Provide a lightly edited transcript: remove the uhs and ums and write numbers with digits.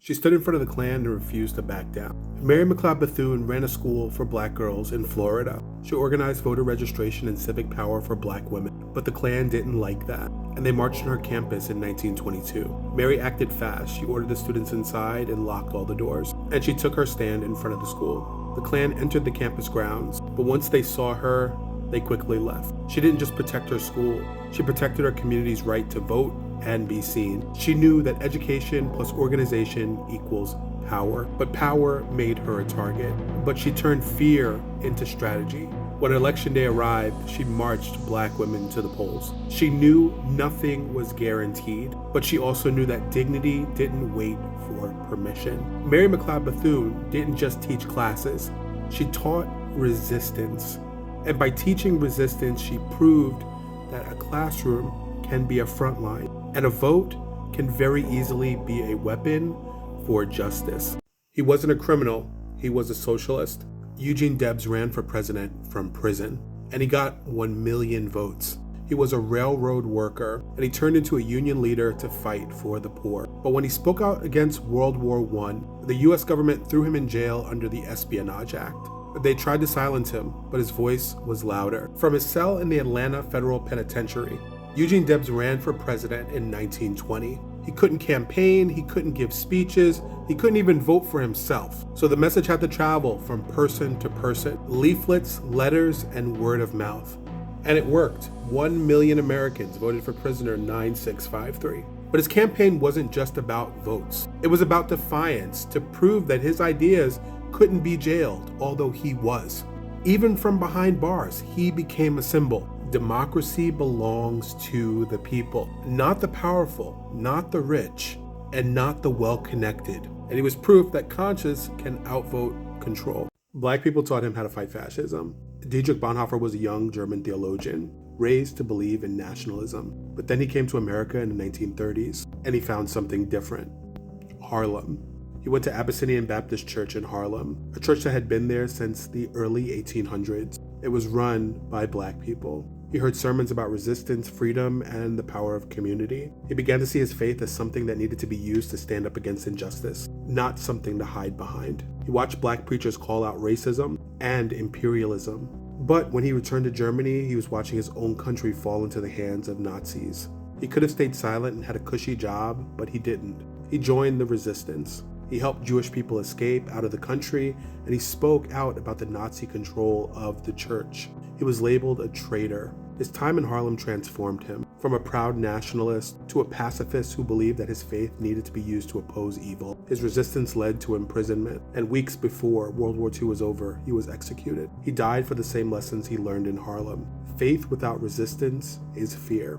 She stood in front of the Klan and refused to back down. Mary McLeod Bethune ran a school for black girls in Florida. She organized voter registration and civic power for black women, but the Klan didn't like that, and they marched on her campus in 1922. Mary acted fast. She ordered the students inside and locked all the doors, and she took her stand in front of the school. The Klan entered the campus grounds, but once they saw her, they quickly left. She didn't just protect her school, she protected her community's right to vote and be seen. She knew that education plus organization equals power, but power made her a target. But she turned fear into strategy. When election day arrived, she marched black women to the polls. She knew nothing was guaranteed, but she also knew that dignity didn't wait for permission. Mary McLeod Bethune didn't just teach classes, she taught resistance. And by teaching resistance, she proved that a classroom can be a front line, and a vote can very easily be a weapon for justice. He wasn't a criminal, he was a socialist. Eugene Debs ran for president from prison, and he got 1 million votes. He was a railroad worker, and he turned into a union leader to fight for the poor. But when he spoke out against World War I, the US government threw him in jail under the Espionage Act. They tried to silence him, but his voice was louder. From his cell in the Atlanta Federal Penitentiary, Eugene Debs ran for president in 1920. He couldn't campaign, he couldn't give speeches, he couldn't even vote for himself. So the message had to travel from person to person, leaflets, letters, and word of mouth. And it worked. 1 million Americans voted for prisoner 9653. But his campaign wasn't just about votes. It was about defiance, to prove that his ideas couldn't be jailed, although he was. Even from behind bars, he became a symbol. Democracy belongs to the people, not the powerful, not the rich, and not the well-connected. And he was proof that conscience can outvote control. Black people taught him how to fight fascism. Dietrich Bonhoeffer was a young German theologian, raised to believe in nationalism. But then he came to America in the 1930s, and he found something different: Harlem. He went to Abyssinian Baptist Church in Harlem, a church that had been there since the early 1800s. It was run by black people. He heard sermons about resistance, freedom, and the power of community. He began to see his faith as something that needed to be used to stand up against injustice, not something to hide behind. He watched black preachers call out racism and imperialism. But when he returned to Germany, he was watching his own country fall into the hands of Nazis. He could have stayed silent and had a cushy job, but he didn't. He joined the resistance. He helped Jewish people escape out of the country, and he spoke out about the Nazi control of the church. He was labeled a traitor. His time in Harlem transformed him, from a proud nationalist to a pacifist who believed that his faith needed to be used to oppose evil. His resistance led to imprisonment, and weeks before World War II was over, he was executed. He died for the same lessons he learned in Harlem. Faith without resistance is fear.